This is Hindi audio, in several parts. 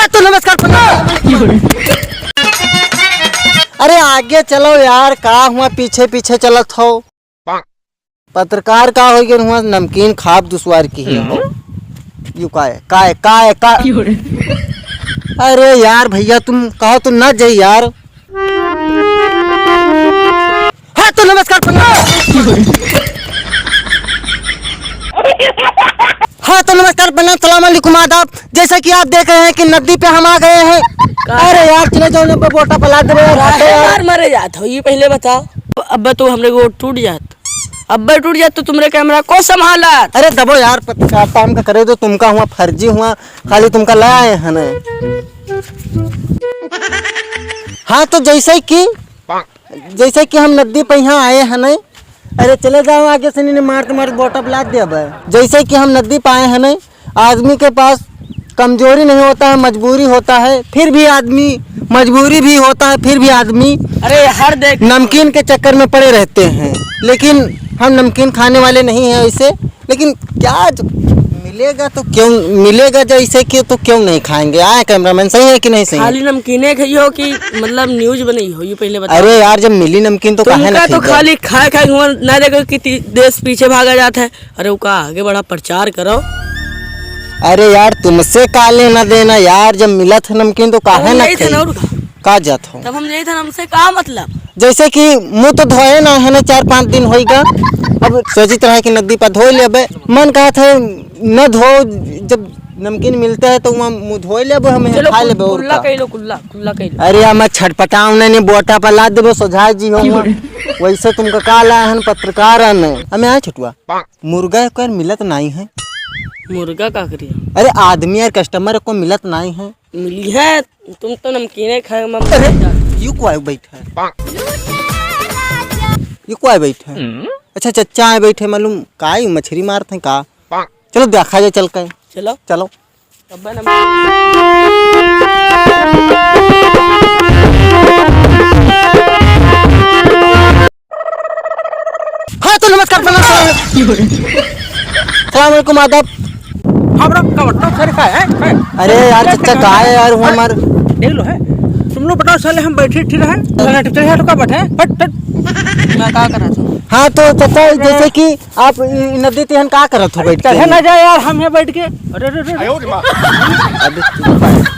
हाँ तो नमस्कार प्रणाम। अरे आगे चलो यार, का हुआ पीछे पीछे चलत हो। पत्रकार का हो गया हुआ, नमकीन खाब दुश्वार की है। यू का अरे यार भैया तुम कहो तो ना जाई यार। हाँ तो नमस्कार प्रणाम। हाँ तो नमस्कार प्रणाम, सलाम अलैकुम, आदाब। जैसा कि आप देख रहे हैं कि नदी पे हम आ गए हैं। अरे यार चले जाओ, बोटा पला दे यार मरे जात हो, ये पहले बताओ। अब तो हमरे को टूट जात, अब टूट जात तो तुमरे कैमरा को संभाला। अरे दबो यार, पत्रकार टाइम का करे तो तुमका हुआ फर्जी हुआ, खाली तुमका ला आए हैं ना। हाँ तो जैसे कि हम नदी पे यहाँ आए हैं ना। अरे चले जाओ आगे से, नहीं मार बोटा पला दे। अब जैसे कि हम नदी पे आए हैं ना, आदमी के पास कमजोरी नहीं होता है, मजबूरी होता है, फिर भी आदमी मजबूरी भी होता है, फिर भी आदमी अरे हर देख नमकीन के चक्कर में पड़े रहते हैं। लेकिन हम नमकीन खाने वाले नहीं हैं ऐसे। लेकिन क्या मिलेगा तो क्यों मिलेगा, जैसे कि तो क्यों नहीं खाएंगे। आए कैमरामैन, सही है कि नहीं सही? खाली नमकीने खाइयो कि मतलब न्यूज बनी हो, ये पहले बताओ। अरे यार जब मिली नमकीन तो काहे ना तो खाली खाए हुआ ना, देखो कि देश पीछे भागा जाता है। अरे वो का आगे बड़ा प्रचार करो। अरे यार तुमसे का लेना देना यार, जब मिला था नमकीन तो काहे ना का जात हो। तब हम यही था, हमसे का मतलब। जैसे कि मुंह तो धोए ना है ना, 4-5 दिन होएगा। अब सोची तरह की नदी पर धो ले, मन कहा था न धो, जब नमकीन मिलता है तो मुँह धो ले, हमें खा ले। अरे यार मैं छटपटाऊ नहीं, बोटा पर ला देबो सोझा जी हो। वैसे तुमका का ला है पत्रकार हमें आए छुटुआ, मुर्गा को मिलत नहीं है। मुर्गा का करिए? अरे आदमी और कस्टमर को मिलत नहीं है। मिली है, तुम तो नमकीने खाए। यू को आए बैठे, यू को आए बैठे। अच्छा चच्चा आए बैठे, मालूम का मछली मारते हैं का। चलो देखा जाए, चल के चलो चलो। हाँ तो नमस्कार प्रणाम, सलाम अलैकुम, आदाब। अरे यार चच्चा का है यार, वो हमार देख लो है। तुम लोग बताओ, साले हम बैठे ठीक है तो का बैठे मैं का करा था। हाँ तो चच्चा जैसे कि आप नदी तिहन का करत हो बैठ के ना जाए यार, हम यहाँ बैठ के।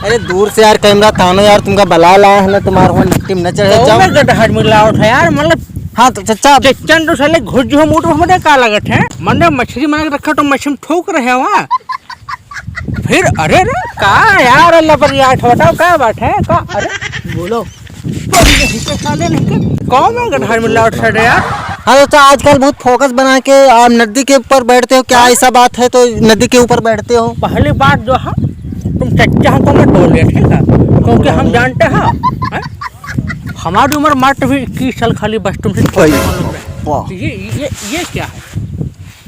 अरे दूर से यार कैमरा तानो यार, तुमका बला लाया है ना, तुम्हारे वहाँ टीम न चढ़े जाओ। मैं गड्ढा मिला उठा यार, मतलब हाँ तो चच्चा चच्चन तो साले घुस जो मूड हमारे का लगत है। मैंने मछली बना के रखा तो मछली ठोक रहे वहाँ। फिर अरे रे का यार, अल्लाह पर यार बताओ क्या बात है का। अरे बोलो कौन में गड्ढा मिला उठा यार। हाँ तो आजकल बहुत फोकस बना के आप नदी के ऊपर बैठते हो, क्या ऐसा बात है तो नदी के ऊपर बैठते हो? पहली बात जो है, तुम चच्चा हमको मत बोलिए ठीक है, क्योंकि हम जानते हैं हमारी उम्र मात्र भी 21 साल खाली, बस तुमसे ये क्या है।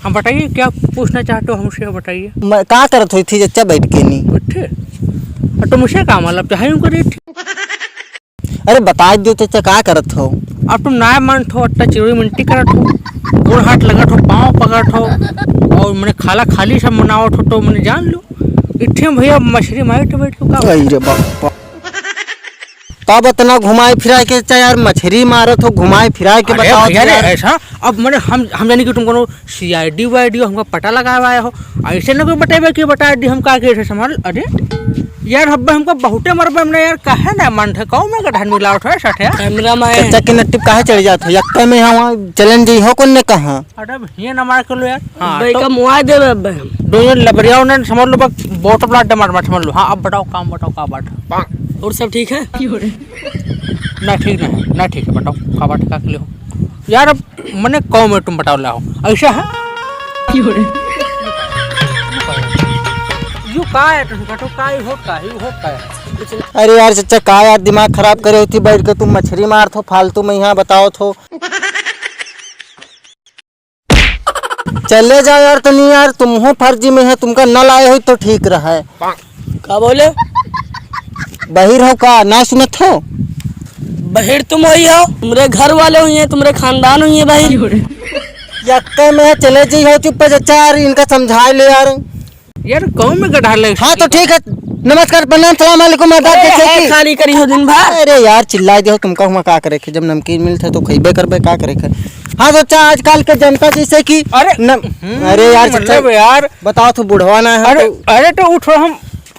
हम बताइए क्या पूछना चाहते हो हमसे, बताइए। मैं का करत हुई थी चच्चा बैठ के नहीं बैठे, तो मुझे का मतलब चाहे करिए। अरे बता दो चच्चा का करत हो। अब तुम ना मानत हो, अट्टा चिड़ोई मिनटी करत हो, गोड़ हाथ लगत हो, पाँव पकड़त हो, और मैंने खाला खाली सब मनावत हो, तो मैंने जान लो इतने भैया मछली मारे बैठ के तब इतना घुमाए फिराए के चाहे यार मछली मारत हो, घुमाए फिराए के बताओ यार ऐसा। अब मैंने हम जानी कि तुम कोनो CID वाईडी हमको पता लगाया हो, ऐसे ना कोई बताए कि बता दी हम का के संभाल। अरे यार हब्बे हमको बहुते मरबे हमने यार कहे ना मन थे कौ में गढ़ मिला उठा सठ यार। कैमरा में चच्चा के नट्टी काहे चढ़ जात हो, यक्का में यहाँ चलन जी हो कौन ने कहा। अरे ये ना मार कर लो यार। हां भाई का मुआ दे अब दोनों लबरियाओं ने समझ लो, बोट प्लाट मार समझ लो। हाँ अब बताओ काम बताओ का बात। और सब ठीक है? ना ठीक ना ठीक है, बताओ का बात का के हो यार। अब मैंने कौ में तुम बताओ लाओ ऐसा है यू का है तुम कटो का ही हो का है। अरे यार चच्चा का यार दिमाग खराब करे होती बैठ के, तुम मछली मारत हो फालतू में यहाँ बताओ तो। चले जाओ यार, तो नहीं यार तुम हो फर्जी में है, तुमका न लाए हो तो ठीक रहा है। का बोले बहिर हो का ना सुनत हो? बहिर तुम हुई हो, तुम्हारे घर वाले हुई हैं, तुम्हारे खानदान हुई है बहिर। यक्का में चले जी हो चुप चच्चा यार, इनका समझा ले यार। यार कौन में गड्ढा ले। हाँ तो ठीक है नमस्कार प्रणाम सलाम वालेकुम आदाब जैसे कि खाली करी हो दिन भर। अरे यार चिल्लाए दो तुमका हुआ का करे के जब नमकीन मिलते तो खइबे करबे का करे के। हाँ तो आजकल के जनता जैसे कि अरे यार चचा मतलब यार बताओ तो बुढ़वा ना है अरे तो अरे तो उठो हम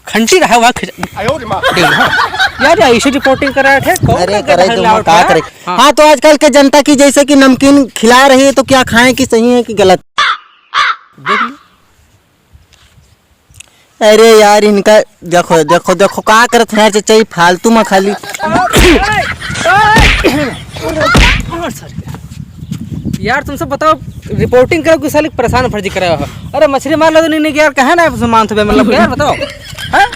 खंची रहा हुआ यार ऐसे रिपोर्टिंग करा थे कौन अरे का करे गधा तो लाउट का है? करे। हाँ। हाँ तो आजकल के जनता की जैसे कि नमकीन खिला रही है तो क्या खाएं कि सही है कि गलत। अरे यार इनका देखो देखो देखो का करत है चचा ई फालतू में खाली। यार तुमसे बताओ रिपोर्टिंग करो कि साली परेशान फर्जी कराया हो। अरे मछली मार लो तो नहीं यार कहा ना सामान तो मतलब यार बताओ हैं?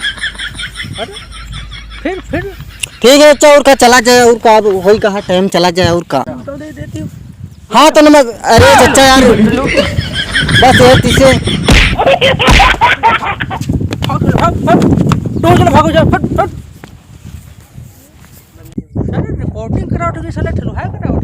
अरे फिर ठीक है अच्छा और का चला जाए और का अब होई कहा टाइम चला जाए और का। दे देती हूँ। हाँ तो नमक अरे चचा यार बस ये तीसे भागो जाओ फट रिपोर्टिंग कराओ तो साला ठलुहा कराओ